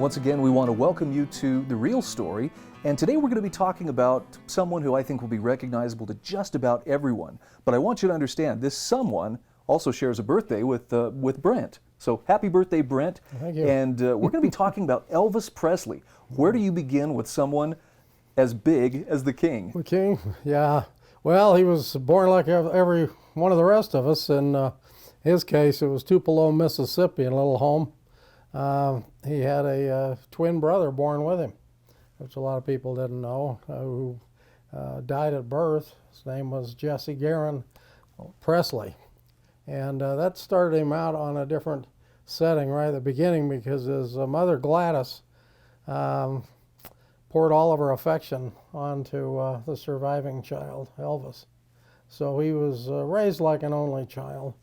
Once again, we want to welcome you to The Real Story, and today we're going to be talking about someone who I think will be recognizable to just about everyone. But I want you to understand, this someone also shares a birthday with Brent. So happy birthday, Brent. Thank you. And we're going to be talking about Elvis Presley. Where do you begin with someone as big as the King? The King, yeah. Well, he was born like every one of the rest of us. In his case, it was Tupelo, Mississippi, in a little home. He had a twin brother born with him, which a lot of people didn't know, who died at birth. His name was Jesse Garin Presley. And that started him out on a different setting right at the beginning, because his mother, Gladys, poured all of her affection onto the surviving child, Elvis. So he was raised like an only child,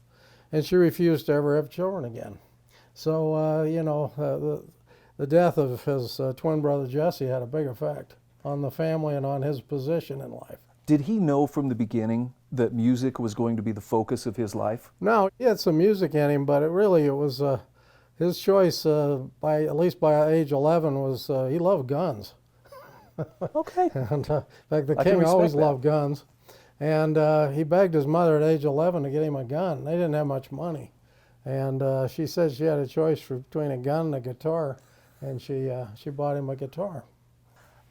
and she refused to ever have children again. So, the death of his twin brother Jesse had a big effect on the family and on his position in life. Did he know from the beginning that music was going to be the focus of his life? No, he had some music in him, but it was his choice, at least by age 11, was he loved guns. Okay. And in fact, the King always loved guns. And he begged his mother at age 11 to get him a gun. They didn't have much money. And she said she had a choice between a gun and a guitar, and she bought him a guitar.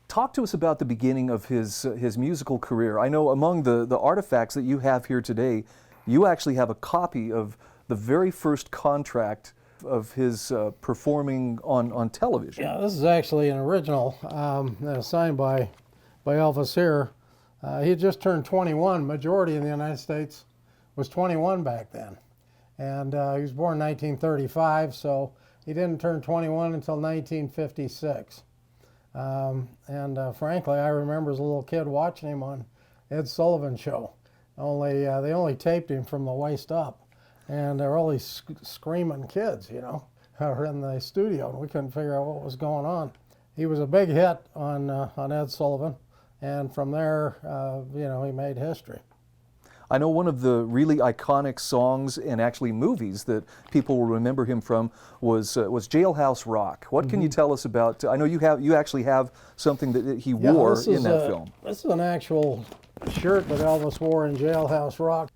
Talk to us about the beginning of his musical career. I know among the artifacts that you have here today, you actually have a copy of the very first contract of his performing on television. Yeah, this is actually an original signed by Elvis here. He had just turned 21. Majority in the United States was 21 back then. And he was born in 1935, so he didn't turn 21 until 1956. Frankly, I remember as a little kid watching him on Ed Sullivan's show. Only they only taped him from the waist up, and there were all these screaming kids, who were in the studio, and we couldn't figure out what was going on. He was a big hit on Ed Sullivan, and from there, he made history. I know one of the really iconic songs and actually movies that people will remember him from was Jailhouse Rock. What can you tell us about? I know you actually have something that he wore in that film. This is an actual shirt that Elvis wore in Jailhouse Rock.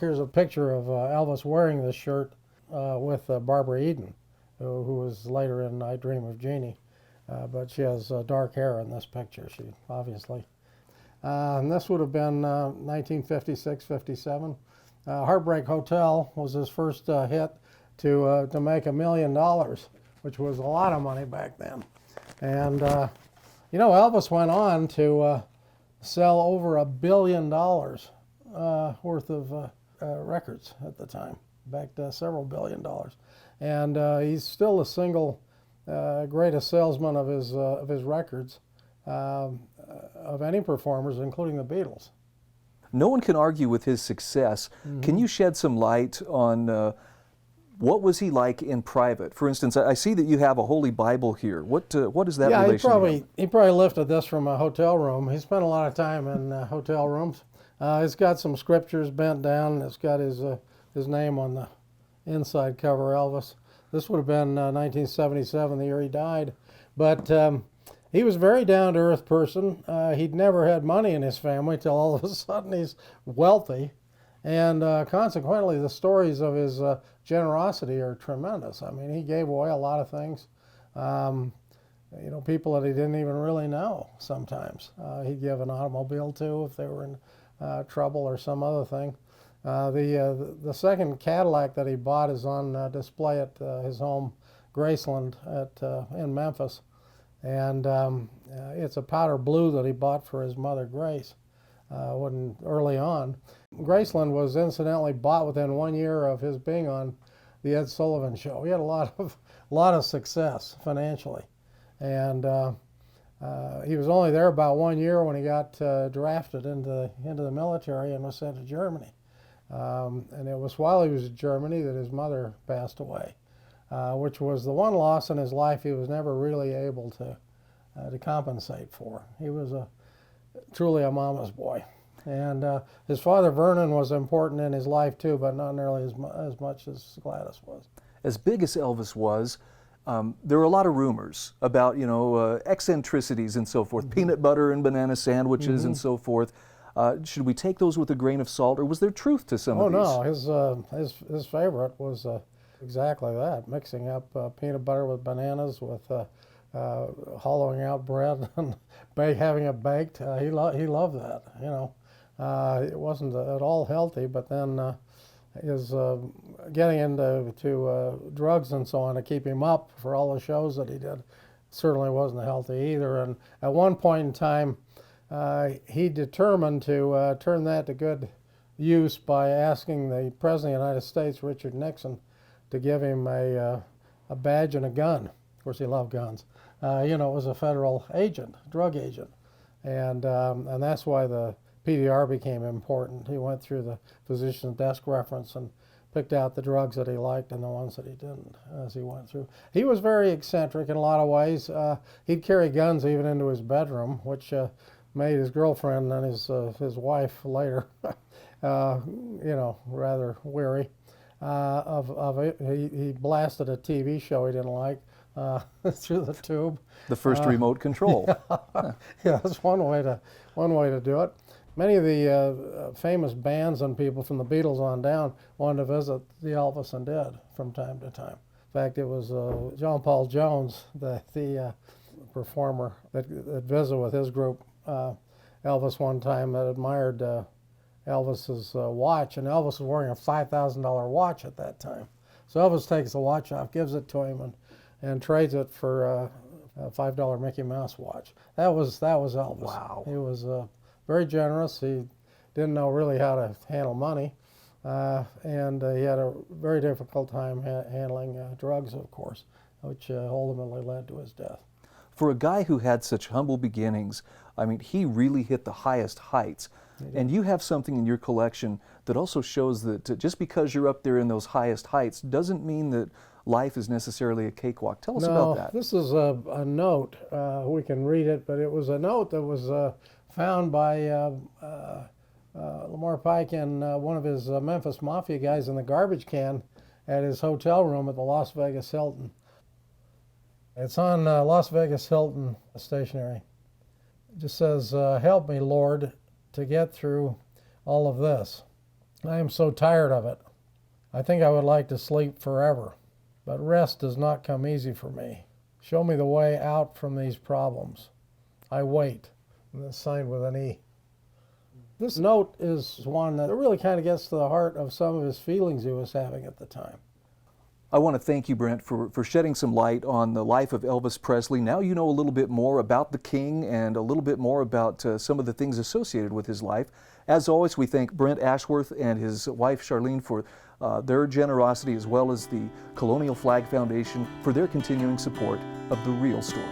Here's a picture of Elvis wearing this shirt with Barbara Eden, who was later in I Dream of Jeannie. But she has dark hair in this picture, she obviously. And this would have been 1956, 57. Heartbreak Hotel was his first hit to make $1 million, which was a lot of money back then. And, Elvis went on to sell over $1 billion worth of records at the time, back to several $1 billion. And he's still the single greatest salesman of his records. Of any performers, including the Beatles. No one can argue with his success. Can you shed some light on what was he like in private? For instance, I see that you have a Holy Bible here. What is that relation? He probably lifted this from a hotel room. He spent a lot of time in hotel rooms. It's got some scriptures bent down. It's got his name on the inside cover, Elvis. This would have been 1977, the year he died. But he was a very down-to-earth person. He'd never had money in his family till all of a sudden he's wealthy. And consequently, the stories of his generosity are tremendous. I mean, he gave away a lot of things. People that he didn't even really know sometimes. He'd give an automobile to if they were in trouble or some other thing. The second Cadillac that he bought is on display at his home, Graceland, in Memphis. And it's a powder blue that he bought for his mother, Grace, early on. Graceland was incidentally bought within 1 year of his being on the Ed Sullivan Show. He had a lot of success financially, and he was only there about 1 year when he got drafted into the military and was sent to Germany. And it was while he was in Germany that his mother passed away. Which was the one loss in his life he was never really able to compensate for. He was truly a mama's boy. And his father, Vernon, was important in his life too, but not nearly as much as Gladys was. As big as Elvis was, there are a lot of rumors about, eccentricities and so forth, peanut butter and banana sandwiches and so forth. Should we take those with a grain of salt, or was there truth to some of these? Oh no, his favorite was exactly that, mixing up peanut butter with bananas, with hollowing out bread and having it baked. He loved that. It wasn't at all healthy, but then his getting into drugs and so on to keep him up for all the shows that he did certainly wasn't healthy either. And at one point in time, he determined to turn that to good use by asking the President of the United States, Richard Nixon, to give him a badge and a gun. Of course, he loved guns. It was a federal agent, drug agent, and that's why the PDR became important. He went through the physician's desk reference and picked out the drugs that he liked and the ones that he didn't as he went through. He was very eccentric in a lot of ways. He'd carry guns even into his bedroom, which made his girlfriend and his wife later, rather weary of it. He blasted a TV show he didn't like through the tube. The first remote control. Yeah, that's one way to do it. Many of the famous bands and people from the Beatles on down wanted to visit the Elvis and did from time to time. In fact, it was John Paul Jones, the performer that visited with his group, Elvis one time, that admired Elvis's watch, and Elvis was wearing a $5,000 watch at that time. So Elvis takes the watch off, gives it to him, and trades it for a $5 Mickey Mouse watch. That was Elvis. Wow. He was very generous. He didn't know really how to handle money, and he had a very difficult time handling drugs, of course, which ultimately led to his death. For a guy who had such humble beginnings, I mean, he really hit the highest heights. And you have something in your collection that also shows that just because you're up there in those highest heights doesn't mean that life is necessarily a cakewalk. Tell us about that. This is a note. We can read it, but it was a note that was found by Lamar Pike and one of his Memphis Mafia guys in the garbage can at his hotel room at the Las Vegas Hilton. It's on Las Vegas Hilton stationery. It just says, "Help me, Lord, to get through all of this. I am so tired of it. I think I would like to sleep forever, but rest does not come easy for me. Show me the way out from these problems. I wait." And it's signed with an E. This note is one that really kind of gets to the heart of some of his feelings he was having at the time. I want to thank you, Brent, for shedding some light on the life of Elvis Presley. Now you know a little bit more about the King and a little bit more about some of the things associated with his life. As always, we thank Brent Ashworth and his wife Charlene for their generosity, as well as the Colonial Flag Foundation for their continuing support of The Real Story.